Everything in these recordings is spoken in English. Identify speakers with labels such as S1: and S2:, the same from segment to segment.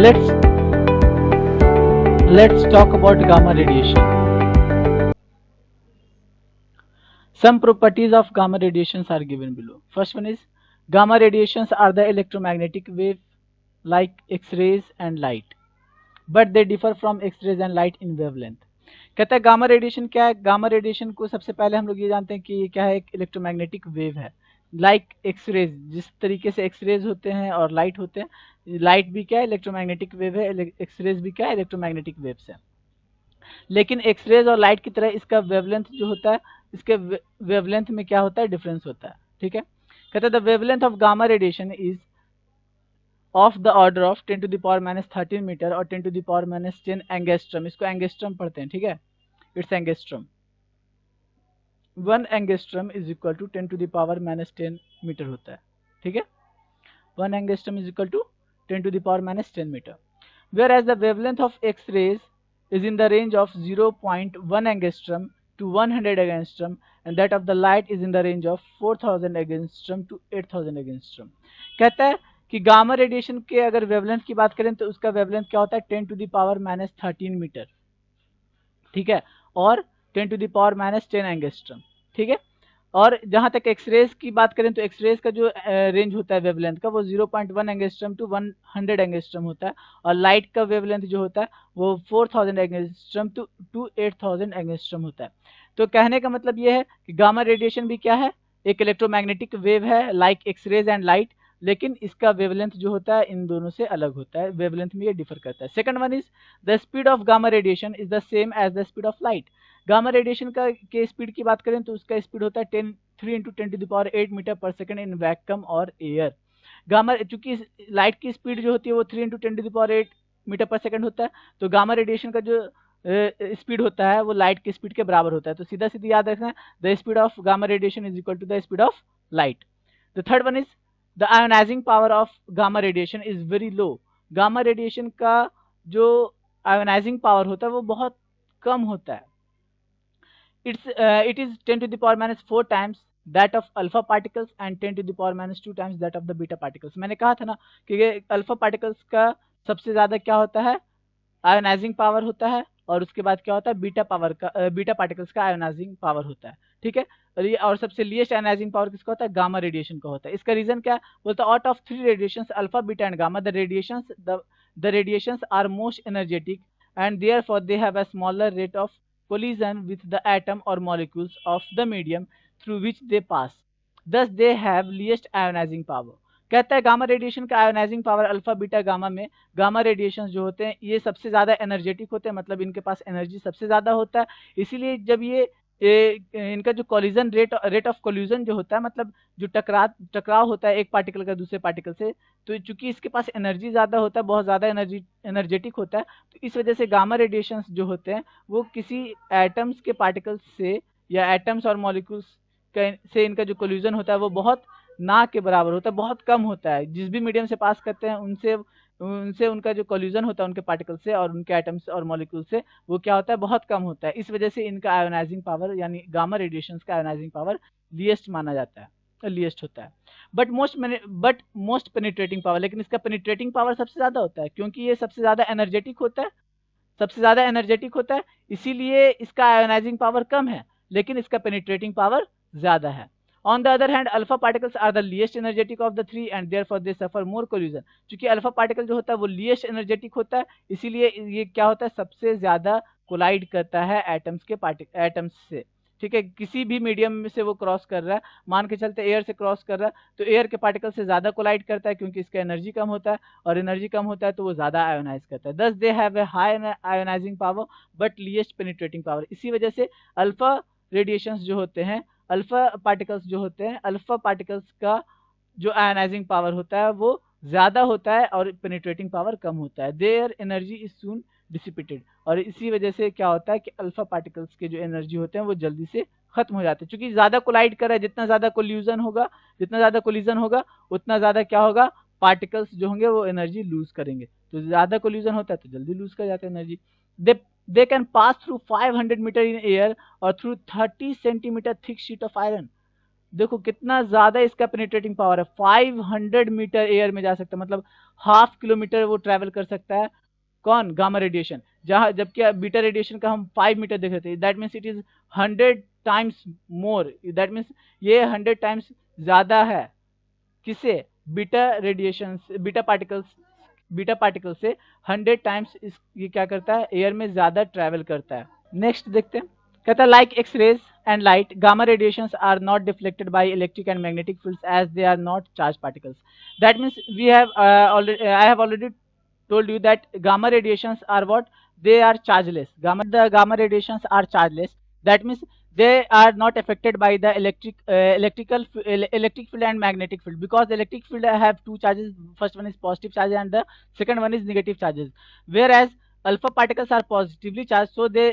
S1: Let's talk about gamma radiation. Some properties of gamma radiations are given below. First one is gamma radiations are the electromagnetic wave like X-rays and light, but they differ from X-rays and light in wavelength. कहता है gamma radiation क्या है? Gamma radiation को सबसे पहले हम लोग ये जानते हैं कि ये क्या है, एक इलेक्ट्रोमैग्नेटिक वेव है लाइक एक्सरेज। जिस तरीके से एक्सरेज होते हैं और लाइट होते हैं, लाइट भी क्या है, इलेक्ट्रोमैग्नेटिक वेव है, एक्सरेज भी क्या है, इलेक्ट्रोमैग्नेटिक वेव्स है। लेकिन एक्सरेज और लाइट की तरह इसका वेवलेंथ जो होता है, इसके वेवलेंथ में क्या होता है, डिफरेंस होता है। ठीक है, कहते हैं the wavelength of gamma radiation is of the order of 10 to the power minus 13 metre और 10 to the power minus 10 angstrom. इसको एंगस्ट्रम पढ़ते हैं, ठीक है, it's angstrom. 1 angstrom is equal to 10 to the power minus 10 metre होता है। ठीक है, 1 angstrom is equal to 10 to the power minus 10 metre. Whereas the wavelength of x rays is in the range of 0.1 angstrom to 100 angstrom and that of the light is in the range of 4000 angstrom to 8000 angstrom। कहता है कि gamma radiation के अगर wavelength की बात करें तो उसका वेवलेंथ क्या होता है, 10 to the power minus 13 metre, ठीक है, और 10 to the power minus 10 angstrom. ठीक है, और जहां तक एक्सरेज की बात करें तो एक्सरेज का जो रेंज होता है वेवलेंथ का, वो 0.1 एंगस्ट्रम टू 100 एंगस्ट्रम होता है, और लाइट का वेवलेंथ जो होता है वो 4000 एंगस्ट्रम टू 8000 एंगस्ट्रम होता है। तो कहने का मतलब ये है कि गामा रेडिएशन भी क्या है, एक इलेक्ट्रोमैग्नेटिक वेव है लाइक एक्सरेज एंड लाइट, लेकिन इसका वेवलेंथ जो होता है इन दोनों से अलग होता है, वेवलेंथ में ये डिफर करता है। Second one is the speed of gamma radiation is the same as the speed of light. Gamma radiation का के स्पीड की बात करें तो उसका स्पीड होता है 3 into 10 to the power 8 metre पर सेकंड इन वैक्यूम और एयर। गामा, चूंकि लाइट की स्पीड जो होती है वो 3 into 10 to the power 8 metre पर सेकंड होता है, तो गामा रेडिएशन का जो स्पीड होता है वो लाइट की स्पीड के बराबर होता है। तो सीधा सीधा याद रखना, the speed of gamma radiation is equal to the speed of light. The third one is the ionising power of gamma radiation is very low. Gamma radiation का जो आयोनाइजिंग पावर होता है वो बहुत कम होता है। it is 10 to the power minus 4 times that of alpha particles and 10 to the power minus 2 times that of the beta particles। मैंने कहा था ना कि ये अल्फा पार्टिकल्स का सबसे ज्यादा क्या होता है, आयोनाइजिंग पावर होता है, और उसके बाद क्या होता है, बीटा पार्टिकल्स का आयोनाइजिंग पावर होता है। ठीक है, और सबसे लीस्ट आयोनाइजिंग पावर किसका होता है, गामा रेडिएशन का होता है। इसका रीजन क्या है, बोलता है out of 3 radiations alpha beta and gamma the radiations are most energetic and therefore they have a smaller rate of collision with the atom or molecules of the medium through which they pass, thus they have least ionizing power। कहता है gamma radiation का ionising power alpha beta gamma में, gamma radiation जो होते हैं ये सबसे ज्यादा एनर्जेटिक होते हैं, मतलब इनके पास एनर्जी सबसे ज्यादा होता है। इसीलिए जब ये इनका जो कॉलिजन रेट ऑफ कोल्यूजन जो होता है, मतलब जो टकराव होता है एक पार्टिकल का दूसरे पार्टिकल से, तो चूंकि इसके पास एनर्जी ज्यादा होता है, बहुत ज्यादा एनर्जेटिक होता है, तो इस वजह से गामा रेडिएशंस जो होते हैं वो किसी एटम्स के पार्टिकल्स से या एटम्स और मॉलिक्यूल्स से इनका जो कोल्यूजन होता है वो बहुत ना के बराबर होता है, बहुत कम होता है। जिस भी मीडियम से पास करते हैं उनसे उनसे उनका जो कोल्यूजन होता है उनके पार्टिकल से और उनके एटम्स और मॉलिक्यूल से, वो क्या होता है, बहुत कम होता है। इस वजह से इनका आयोनाइजिंग पावर यानी गामा रेडिएशंस का आयोनाइजिंग पावर लीस्ट माना जाता है, लीस्ट होता है। बट मोस्ट पेनिट्रेटिंग पावर, लेकिन इसका पेनिट्रेटिंग पावर सबसे ज्यादा होता है, क्योंकि ये सबसे ज्यादा एनर्जेटिक होता है, सबसे ज्यादा एनर्जेटिक होता है, इसीलिए इसका आयोनाइजिंग पावर कम है, लेकिन इसका पेनिट्रेटिंग पावर ज्यादा है। On the other hand, alpha particles are the least energetic of the three and therefore they suffer more collision। क्योंकि अल्फा पार्टिकल जो होता है वो least energetic होता है, इसीलिए ये क्या होता है, सबसे ज्यादा कोलाइड करता है एटम्स के एटम्स से। ठीक है, किसी भी मीडियम में से वो क्रॉस कर रहा है, मान के चलते एयर से क्रॉस कर रहा है, तो एयर के पार्टिकल से ज्यादा कोलाइड करता है क्योंकि इसका एनर्जी कम होता है, और एनर्जी कम होता है तो वो ज्यादा आयोनाइज करता है। दस they have a high ionising power but least penetrating power. इसी वजह से अल्फा रेडिएशंस जो होते हैं, अल्फा पार्टिकल्स जो होते हैं, अल्फा पार्टिकल्स का जो आयोनाइजिंग पावर होता है वो ज्यादा होता है और पेनिट्रेटिंग पावर कम होता है। Their energy is soon dissipated, और इसी वजह से क्या होता है कि अल्फा पार्टिकल्स के जो एनर्जी होते हैं वो जल्दी से खत्म हो जाते हैं, क्योंकि ज्यादा कोलाइड कर रहा है, जितना ज्यादा कोल्यूजन होगा उतना ज्यादा क्या होगा, पार्टिकल्स जो होंगे वो एनर्जी लूज करेंगे, तो ज्यादा कोल्यूजन होता है तो जल्दी लूज कर जाते हैं energy. they can pass through 500 meter in air or through 30 centimeter thick sheet of iron। देखो कितना ज्यादा इसका पेनिट्रेटिंग पावर है, 500 मीटर एयर में जा सकता है, मतलब हाफ किलोमीटर वो ट्रेवल कर सकता है। कौन? Gamma radiation. जहां जबकि बीटा रेडिएशन का हम 5 मीटर देख रहे थे, that means it is 100 times more, that means ये 100 टाइम्स ज्यादा है। किससे? बीटा रेडिएशन, बीटा पार्टिकल से 100 टाइम्स इस ये क्या करता है, एयर में ज्यादा ट्रेवल करता है। नेक्स्ट देखते हैं, कहता है like X rays and light, gamma radiations are not deflected by electric and magnetic fields as they are not charge particles. That means we have already I have already told you that gamma radiations are what? They are chargeless. Gamma radiations are chargeless. That means they are not affected by the electric field and magnetic field, because the electric field have two charges. First one is positive charge and the second one is negative charges. Whereas alpha particles are positively charged, so they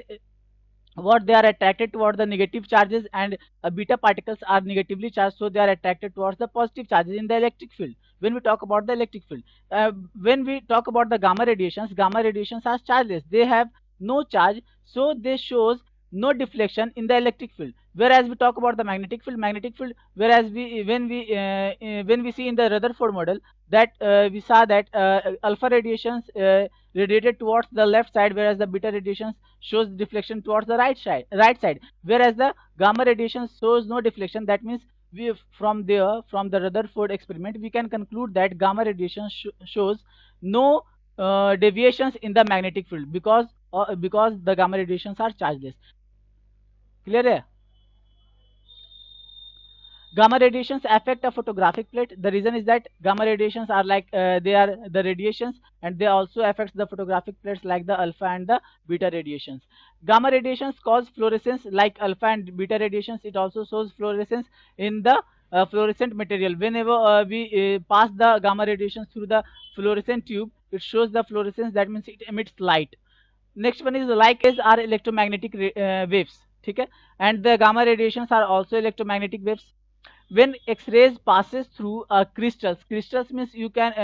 S1: are attracted towards the negative charges, and beta particles are negatively charged, so they are attracted towards the positive charges in the electric field. When we talk about the electric field, when we talk about the gamma radiations are chargeless, they have no charge, so they shows no deflection in the electric field. Whereas we talk about the magnetic field, whereas when we see in the Rutherford model, that we saw that alpha radiations radiated towards the left side, whereas the beta radiations shows deflection towards the right side, whereas the gamma radiation shows no deflection. That means from the Rutherford experiment, we can conclude that gamma radiation shows no deviations in the magnetic field, because the gamma radiations are chargeless. Clear है? Gamma radiations affect a photographic plate. The reason is that gamma radiations are like they are the radiations, and they also affect the photographic plates like the alpha and the beta radiations. Gamma radiations cause fluorescence like alpha and beta radiations. It also shows fluorescence in the fluorescent material. Whenever we pass the gamma radiations through the fluorescent tube, it shows the fluorescence. That means it emits light. Next one is like is are electromagnetic waves. ठीक है? And the gamma radiations are also electromagnetic waves. When X-rays passes through crystals means you can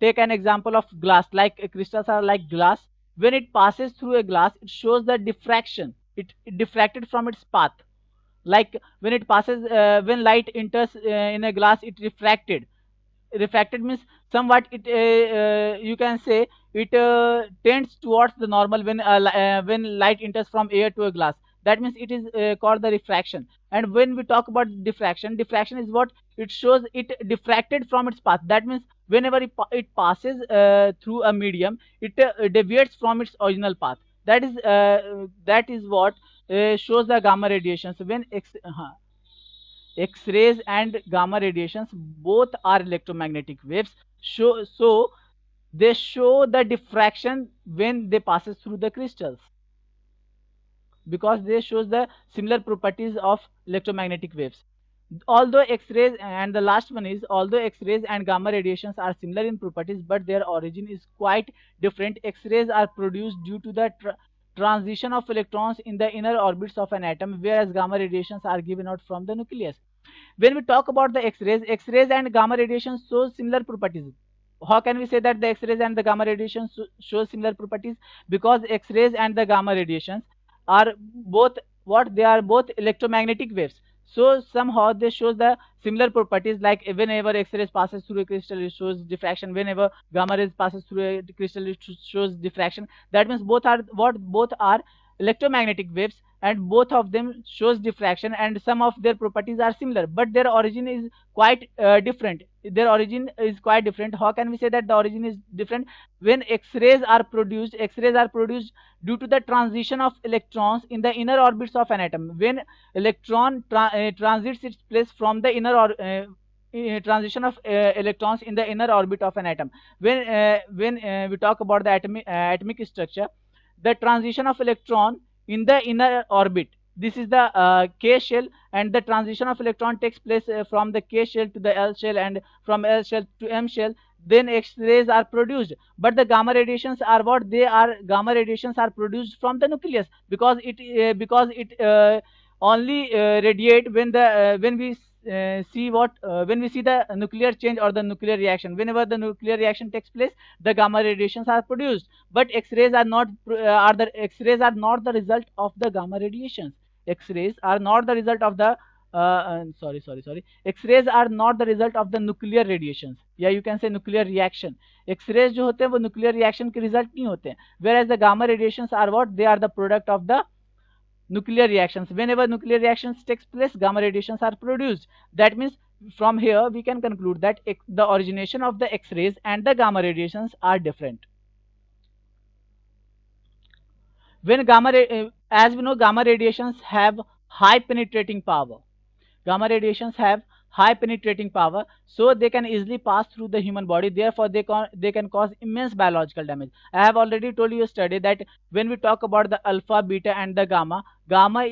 S1: take an example of glass, like crystals are like glass. When it passes through a glass, it shows the diffraction. It diffracted from its path. Like when it passes, when light enters in a glass, it refracted means somewhat it you can say it tends towards the normal when light enters from air to a glass. That means it is called the refraction. And when we talk about diffraction is what? It shows it diffracted from its path. That means whenever it passes through a medium, it deviates from its original path. That is what shows the gamma radiation. So when X-rays and gamma radiations both are electromagnetic waves. So they show the diffraction when they passes through the crystals, because they shows the similar properties of electromagnetic waves. Although X-rays and the last one is, although X-rays and gamma radiations are similar in properties, but their origin is quite different. X-rays are produced due to the transition of electrons in the inner orbits of an atom, whereas gamma radiations are given out from the nucleus. When we talk about the X-rays and gamma radiations show similar properties. How can we say that the X-rays and the gamma radiations show similar properties? Because X-rays and the gamma radiations are both what? They are both electromagnetic waves. So somehow they shows the similar properties, like whenever X-rays passes through a crystal, it shows diffraction. Whenever gamma rays passes through a crystal, it shows diffraction. That means both are what? Both are electromagnetic waves, and both of them shows diffraction, and some of their properties are similar, but their origin is quite different. How can we say that the origin is different? When X-rays are produced due to the transition of electrons in the inner orbits of an atom. When electron transits its place from the transition of electrons in the inner orbit of an atom. When we talk about the atomic structure, the transition of electron in the inner orbit, this is the K shell, and the transition of electron takes place from the K shell to the L shell, and from L shell to M shell. Then X-rays are produced. But the gamma radiations are what? Gamma radiations are produced from the nucleus, because it only radiate when we when we see the nuclear change or the nuclear reaction. Whenever the nuclear reaction takes place, the gamma radiations are produced. But X-rays are not the result of the gamma radiations. X-rays are not the result of the sorry. X-rays are not the result of the nuclear radiations, या you can say nuclear reaction. X-rays जो होते हैं वो nuclear reaction के result नहीं होते हैं. Whereas the gamma radiations are what? They are the product of the nuclear reactions. Whenever nuclear reactions takes place, gamma radiations are produced. That means from here we can conclude that the origination of the X-rays and the gamma radiations are different. When as we know, gamma radiations have high penetrating power. Gamma radiations have high penetrating power, so they can easily pass through the human body. Therefore, they can cause immense biological damage. I have already told you yesterday that when we talk about the alpha, beta, and the gamma, gamma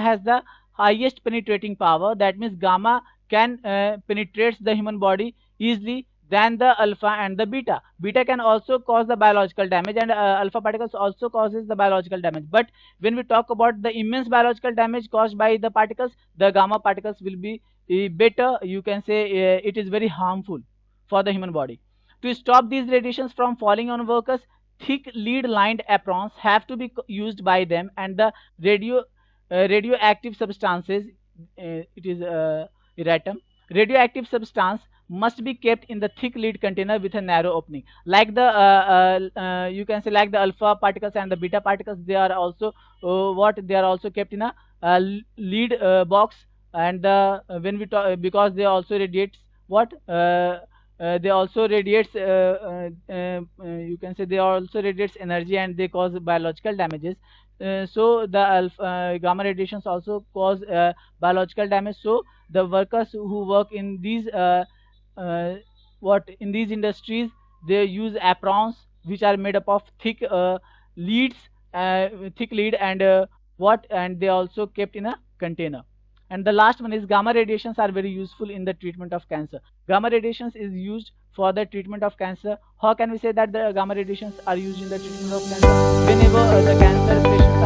S1: has the highest penetrating power. That means gamma can penetrates the human body easily than the alpha and the beta. Beta can also cause the biological damage, and alpha particles also causes the biological damage. But when we talk about the immense biological damage caused by the particles, the gamma particles will be better. You can say it is very harmful for the human body. To stop these radiations from falling on workers, thick lead lined aprons have to be used by them, and the radioactive substances, it is erratum, radioactive substance must be kept in the thick lead container with a narrow opening. Like the you can say like the alpha particles and the beta particles, they are also they are also kept in a lead box. And when we talk, because they also radiates what they also radiates you can say they also radiates energy, and they cause biological damages. So the gamma radiations also cause biological damage. So the workers who work in these in these industries, they use aprons which are made up of thick leads, thick lead, and and they also kept in a container. And the last one is gamma radiations are very useful in the treatment of cancer. Gamma radiations is used for the treatment of cancer. How can we say that the gamma radiations are used in the treatment of cancer? Whenever the cancer patients